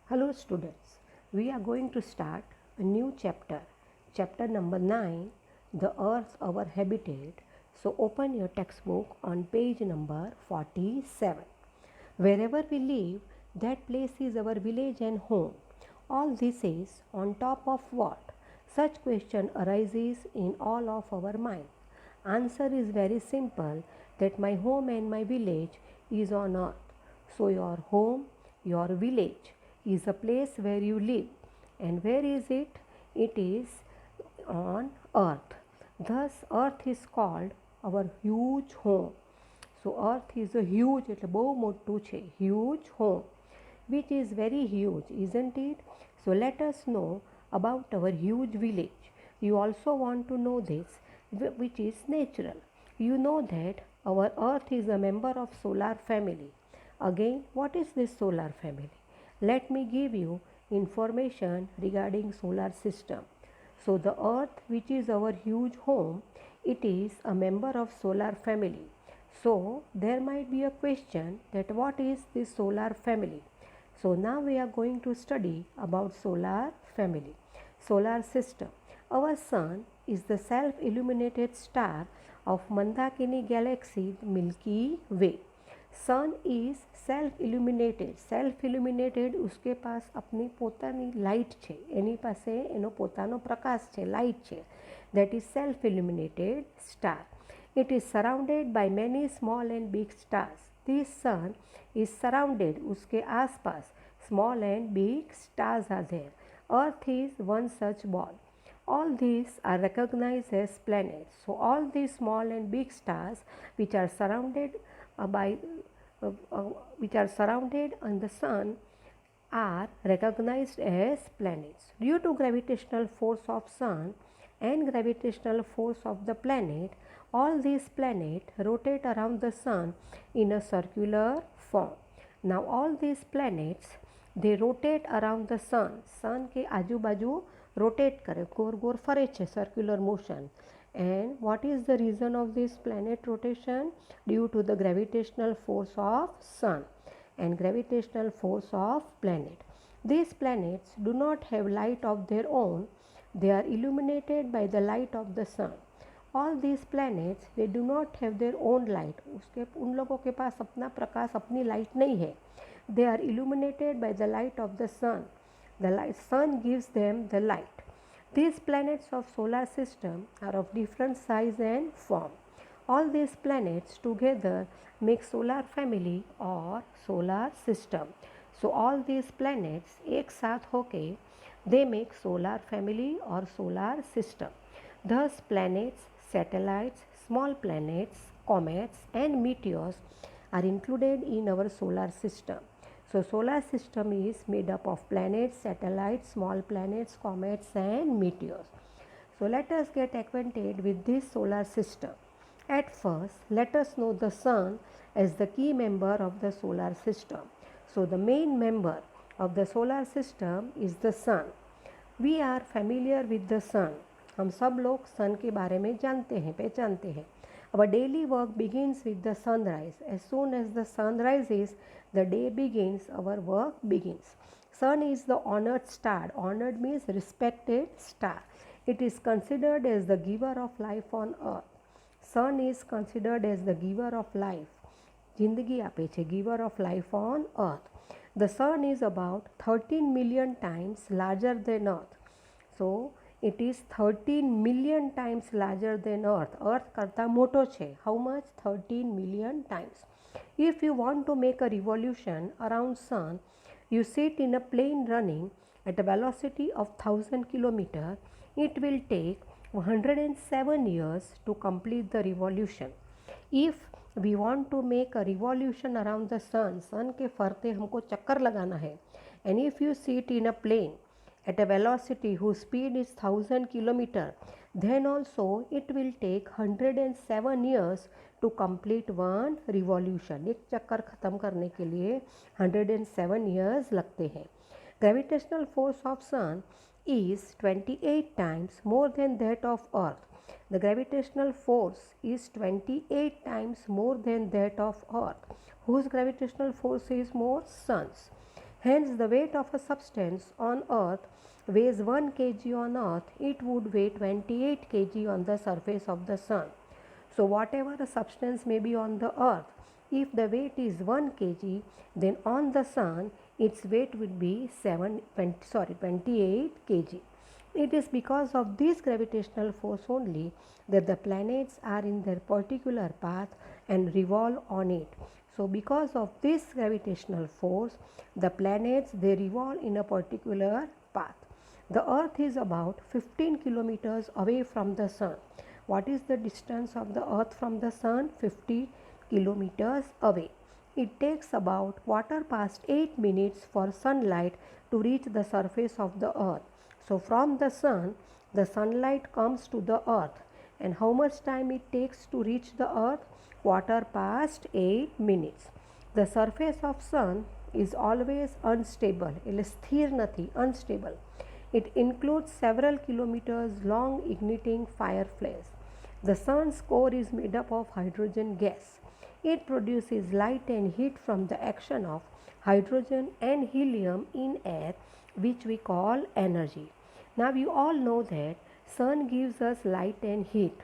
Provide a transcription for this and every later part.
Hello students, we are going to start a new chapter, chapter number 9, The Earth Our Habitat. So open your textbook on page number 47. Wherever we live, that place is our village and home. All this is on top of what? Such question arises in all of our mind. Answer is very simple that my home and my village is on earth. So your home, your village is a place where you live. And where is it? It is on earth. Thus earth is called our huge home. So earth is a huge, એટલે બહુ મોટું છે, huge home, which is very huge, isn't it? So let us know about our huge village. You also want to know this, which is natural. You know that our earth is a member of solar family. Again, what is this solar family? Let me give you information regarding solar system. So the earth, which is our huge home, it is a member of solar family. So there might be a question that what is this solar family? So now we are going to study about solar family. Solar system. Our sun is the self-illuminated star of Mandakini galaxy, Milky Way. Sun is self illuminated उसके पास अपनी પોતાની light છે, એની પાસે એનો પોતાનો પ્રકાશ છે, light છે. That is self illuminated star. It is surrounded by many small and big stars. This sun is surrounded, उसके आसपास small and big stars are there. Earth is one such ball. All these are recognized as planets. So all these small and big stars which are surrounded which are surrounded on the sun are recognized as planets. Due to gravitational force of sun and gravitational force of the planet, all these planets rotate around the sun in a circular form. Now all these planets, they rotate around the sun. sun के आजू बाजू rotate करे, गोर गोर फरे छे, circular motion. And what is the reason of this planet rotation? Due to the gravitational force of sun and gravitational force of planet. These planets do not have light of their own. They are illuminated by the light of the sun. All these planets, they do not have their own light. उसके उन लोगों के पास अपना प्रकाश, अपनी light नहीं है. They are illuminated by the light of the sun. The sun gives them the light. These planets of solar system are of different size and form. All these planets together make solar family or solar system. So all these planets एक साथ होके they make solar family or solar system. Thus planets, satellites, small planets, comets and meteors are included in our solar system. So solar system is made up of planets, satellites, small planets, comets and meteors. So let us get acquainted with this solar system. At first, let us know the sun as the key member of the solar system. So the main member of the solar system is the sun. We are familiar with the sun. हम सब लोग sun के बारे में जानते हैं, पहचानते हैं. Our daily work begins with the sunrise. As soon as the sun rises, the day begins, our work begins. Sun is the honored star. Honored means respected star. It is considered as the giver of life on earth. Sun is considered as the giver of life. जिंदगी આપે છે, giver of life on earth. The sun is about 13 million times larger than earth. So it is 13 million times larger than earth. Earth करता मोटो છે. How much? 13 million times. If you want to make a revolution around sun, you sit in a plane running at a velocity of 1000 kilometers. It will take 107 years to complete the revolution. If we want to make a revolution around the sun, sun के फरते हमको चक्कर लगाना है, and if you sit in a plane at a velocity whose speed is 1000 kilometers, then also it will take 107 years to complete one revolution. एक चक्कर ख़त्म करने के लिए 107 years लगते हैं. Gravitational force of sun is 28 times more than that of earth. The gravitational force is 28 times more than that of earth. Whose gravitational force is more? Sun's. Hence, the weight of a substance on earth weighs 1 kg on earth, it would weigh 28 kg on the surface of the sun. So, whatever the substance may be on the earth, if the weight is 1 kg, then on the sun its weight would be 28 kg. It is because of this gravitational force only that the planets are in their particular path and revolve on it. So because of this gravitational force, the planets they revolve in a particular path. The earth is about 15 kilometers away from the sun. What is the distance of the earth from the sun? 50 kilometers away. It takes about 8:15 for sunlight to reach the surface of the earth. So from the sun, the sunlight comes to the earth. And how much time it takes to reach the earth? 8:15. The surface of sun is always unstable. Unstable. It includes several kilometers long igniting fireflies. The sun's core is made up of hydrogen gas. It produces light and heat from the action of hydrogen and helium in air, which we call energy. Now you all know that sun gives us light and heat.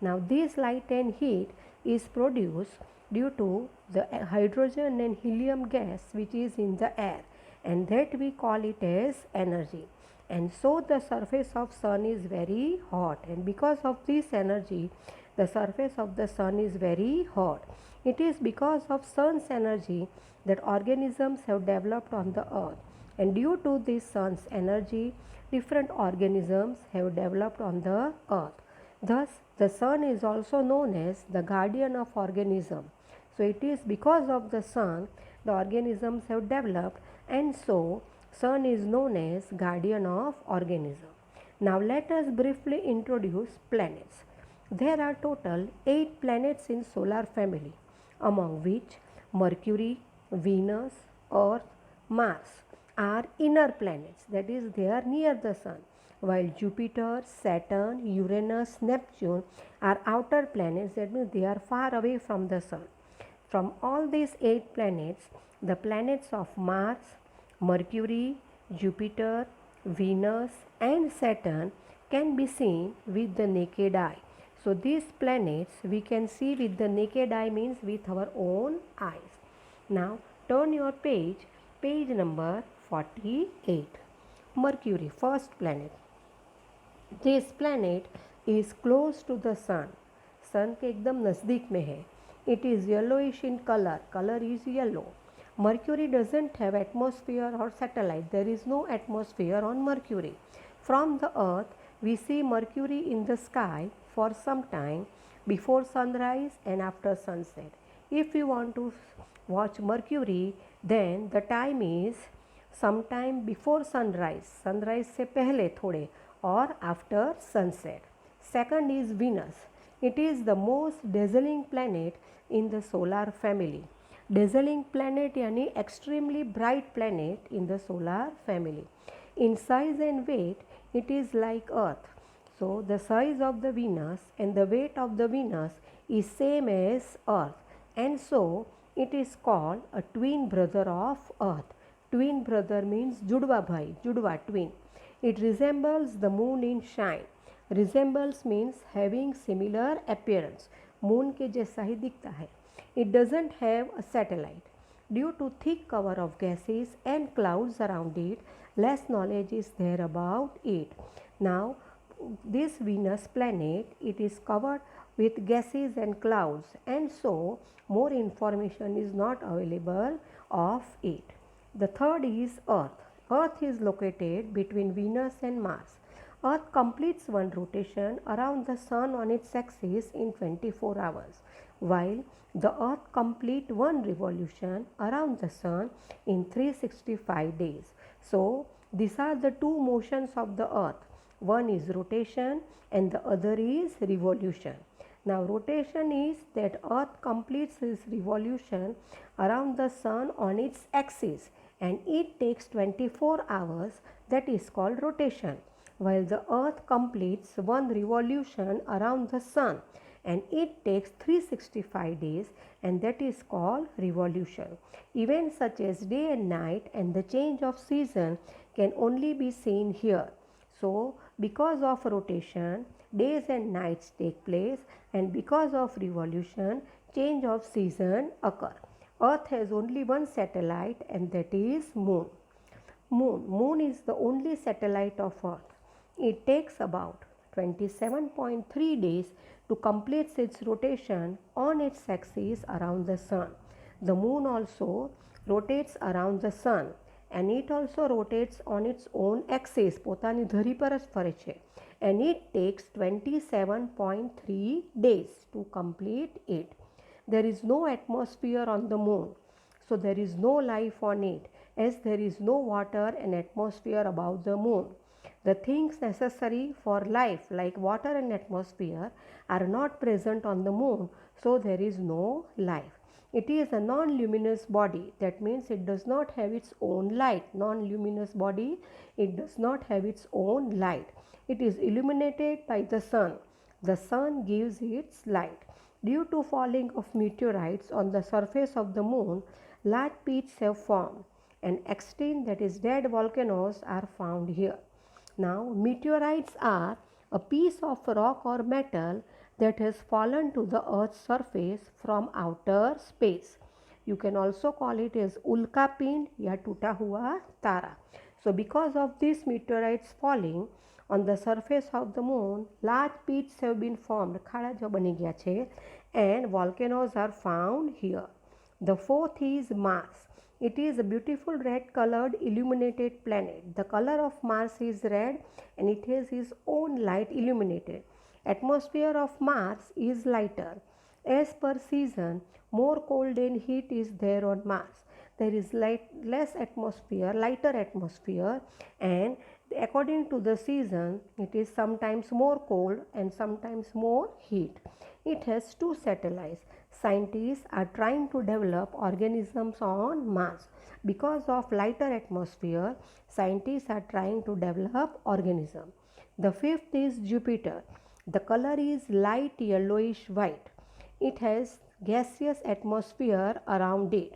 Now this light and heat is produced due to the hydrogen and helium gas which is in the air, and that we call it as energy. And so the surface of sun is very hot, and because of this energy the surface of the sun is very hot. It is because of sun's energy that organisms have developed on the earth, and due to this sun's energy different organisms have developed on the earth. Thus the sun is also known as the guardian of organism. So it is because of the sun the organisms have developed, and so sun is known as guardian of organism. Now let us briefly introduce planets. There are total 8 planets in solar family, among which Mercury, Venus, Earth, Mars are inner planets, that is they are near the sun, while Jupiter, Saturn, Uranus, Neptune are outer planets, that means they are far away from the sun. From all these 8 planets, the planets of Mars, Mercury, Jupiter, Venus and Saturn can be seen with the naked eye. So these planets we can see with the naked eye, means with our own eyes. Now turn your page number 48. Mercury, first planet. This planet is close to the sun. sun के एकदम नज़दीक में है. It is yellowish in color. Color is yellow. Mercury doesn't have atmosphere or satellite. There is no atmosphere on Mercury. From the earth, we see Mercury in the sky for some time before sunrise and after sunset. If you want to watch Mercury, then the time is sometime before sunrise. Sunrise से पहले थोड़े, or after sunset. Second is Venus. It is the most dazzling planet in the solar family. Dazzling planet यानी extremely bright planet in the solar family. In size and weight, it is like Earth. So the size of the Venus and the weight of the Venus is same as Earth, and so it is called a twin brother of Earth. Twin brother means judwa bhai, judwa twin. It resembles the moon in shine. Resembles means having similar appearance. Moon के जैसा ही दिखता है. It doesn't have a satellite. Due to thick cover of gases and clouds around it, less knowledge is there about it. Now, this Venus planet, it is covered with gases and clouds, and so more information is not available of it. The third is Earth. Earth is located between Venus and Mars. Earth completes one rotation around the sun on its axis in 24 hours, while the Earth completes one revolution around the sun in 365 days. So, these are the two motions of the Earth. One is rotation and the other is revolution. Now, rotation is that Earth completes its revolution around the sun on its axis, and it takes 24 hours, that is called rotation, while the Earth completes one revolution around the sun, and it takes 365 days, and that is called revolution. Events such as day and night and the change of season can only be seen here. So, because of rotation, days and nights take place, and because of revolution, change of season occur. Earth has only one satellite, and that is Moon. Moon is the only satellite of Earth. It takes about 27.3 days to complete its rotation on its axis around the sun. The moon also rotates around the sun, and it also rotates on its own axis. પોતાની ધરી પર જ ફરે છે. And it takes 27.3 days to complete it. There is no atmosphere on the moon, so there is no life on it, as there is no water and atmosphere above the moon. The things necessary for life, like water and atmosphere, are not present on the moon, so there is no life. It is a non-luminous body. That means it does not have its own light. Non-luminous body, it does not have its own light. It is illuminated by the sun. The sun gives its light. Due to falling of meteorites on the surface of the moon, large peaks have formed, and extinct, that is dead volcanoes, are found here. Now, meteorites are a piece of rock or metal that has fallen to the earth's surface from outer space. You can also call it as ulkapind ya tuta hua tara. So, because of these meteorites falling on the surface of the moon, large peaks have been formed, ખાડા જો બની ગયા છે, and volcanoes are found here. The fourth is Mars. It is a beautiful red colored illuminated planet. The color of Mars is red, and it has its own light illuminated. Atmosphere of Mars is lighter. As per season, more cold and heat is there on Mars. There is less atmosphere, lighter atmosphere, and according to the season, it is sometimes more cold and sometimes more heat. It has 2 satellites. Scientists are trying to develop organisms on Mars. Because of lighter atmosphere, scientists are trying to develop organisms. The fifth is Jupiter. The color is light yellowish white. It has gaseous atmosphere around it,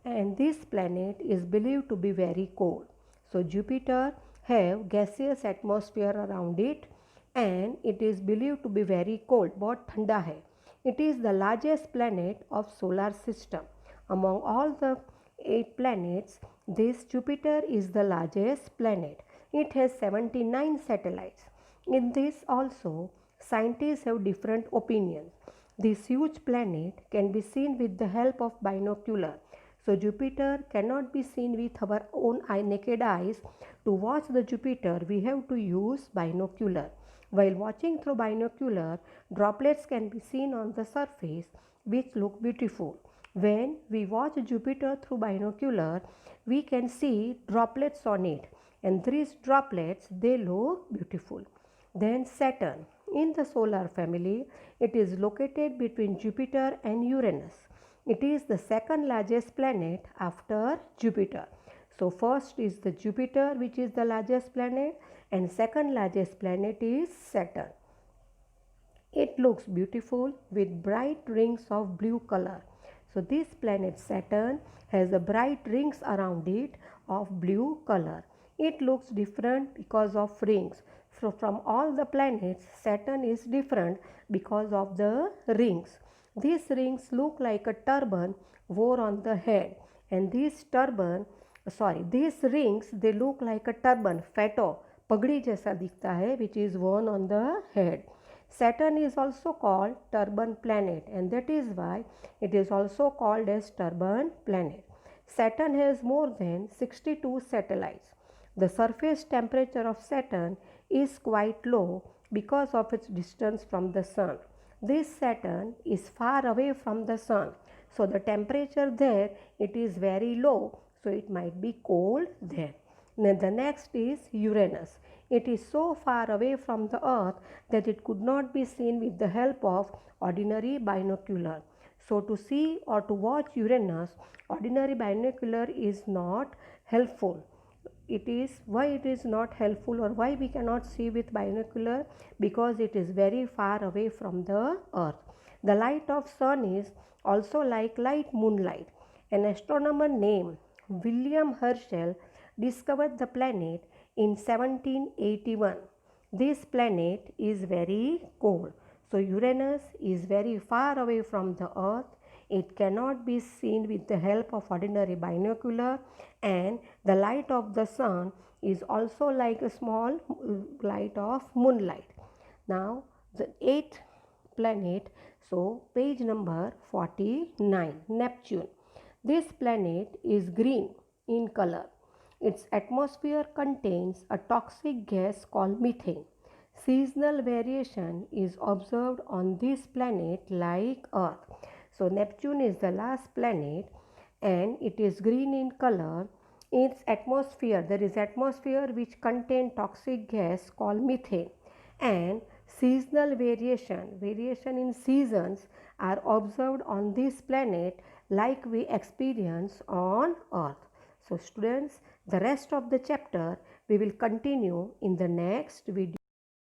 and this planet is believed to be very cold. So Jupiter have gaseous atmosphere around it, and it is believed to be very cold. बहुत ठंडा है. It is the largest planet of solar system. Among all the 8 planets, this Jupiter is the largest planet. It has 79 satellites. In this also, scientists have different opinions. This huge planet can be seen with the help of binocular. So Jupiter cannot be seen with our own naked eyes. To watch the Jupiter, we have to use binocular. While watching through binocular, droplets can be seen on the surface, which look beautiful. When we watch Jupiter through binocular, we can see droplets on it, and these droplets, they look beautiful. Then Saturn. In the solar family, it is located between Jupiter and Uranus. It is the second largest planet after Jupiter. So first is the Jupiter, which is the largest planet, and second largest planet is Saturn. It looks beautiful with bright rings of blue color. So this planet Saturn has a bright rings around it of blue color. It looks different because of rings. So from all the planets, Saturn is different because of the rings. These rings look like a turban wore on the head, and these rings, they look like a turban, feto, पगड़ी जैसा दिखता है, which is worn on the head. Saturn is also called turban planet, and that is why it is also called as turban planet. Saturn has more than 62 satellites. The surface temperature of Saturn is quite low because of its distance from the sun. This Saturn is far away from the sun, so the temperature there, it is very low, so it might be cold there. Then the next is Uranus. It is so far away from the earth that it could not be seen with the help of ordinary binocular. So to see or to watch Uranus, ordinary binocular is not helpful. why it is not helpful, or why we cannot see with binocular? Because it is very far away from the earth. The light of sun is also like light moonlight. An astronomer named William Herschel discovered the planet in 1781. This planet is very cold. So Uranus is very far away from the earth. It cannot be seen with the help of ordinary binocular, and the light of the sun is also like a small light of moonlight. Now the eighth planet, so page number 49, Neptune. This planet is green in color. Its atmosphere contains a toxic gas called methane. Seasonal variation is observed on this planet like Earth. So Neptune is the last planet and it is green in color. Its atmosphere, there is atmosphere which contain toxic gas called methane, and seasonal variation in seasons are observed on this planet like we experience on Earth. So students, the rest of the chapter we will continue in the next video.